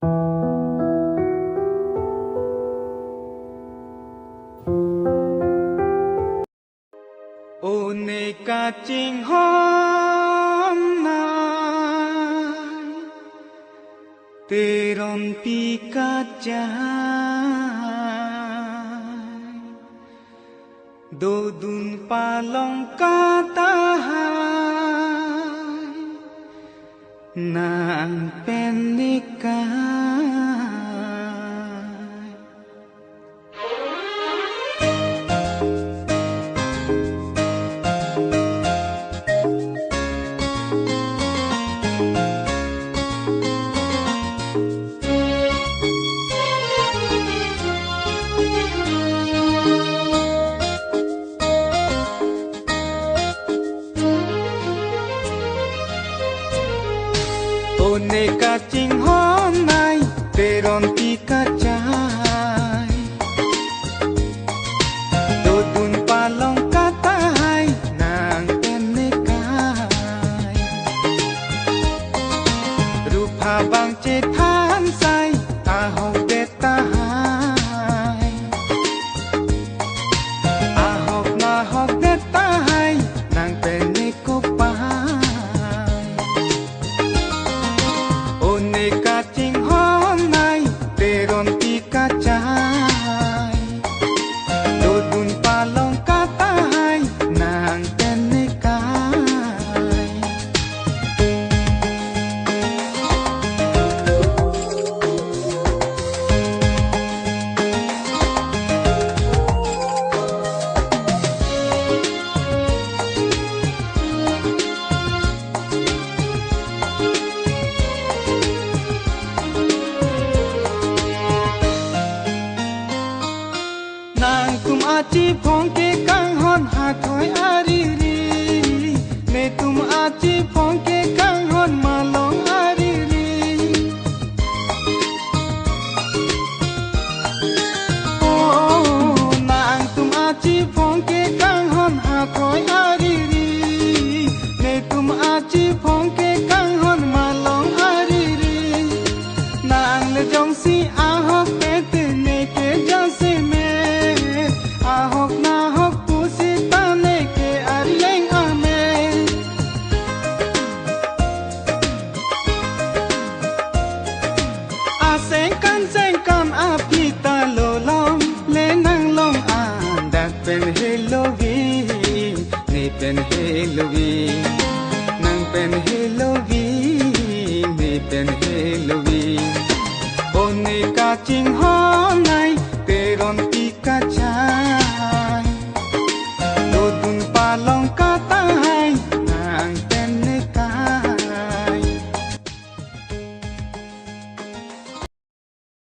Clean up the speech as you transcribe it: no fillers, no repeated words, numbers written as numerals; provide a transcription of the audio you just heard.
ô nê ca chinh hóm nai tê rôn pi ca chai đô đun pa long ca ta hai nàng pen nê ca nê ca chinh hôm nay tê rôn pi ca chai đô đun pa long ca ta hai nàng tên nê cai ru pha bang che than say ta hong de ta hai a hok na hok de ta hai nàng tên nê ko pa ca chinh hôm nay tê rôn pi ca chai đô đun pa long ca ta hai nàng tên nê cai तुम आची फोंग के कांग होन हाथ होय आरी री ने तुम आची फोंग के कांग होन मालोंग आरी री ओ नांग तुम आची फोंग के कांग होन हाथ होय आरी री ने तुम आची फोंग के कांग होन मालोंग आरी री नांग ले जोंग सी आहो पेते ने के जसे ahok na hok pusi tane ke arleng ame seng kan apita lolong le nang long an dak pen helovi ne pen helovi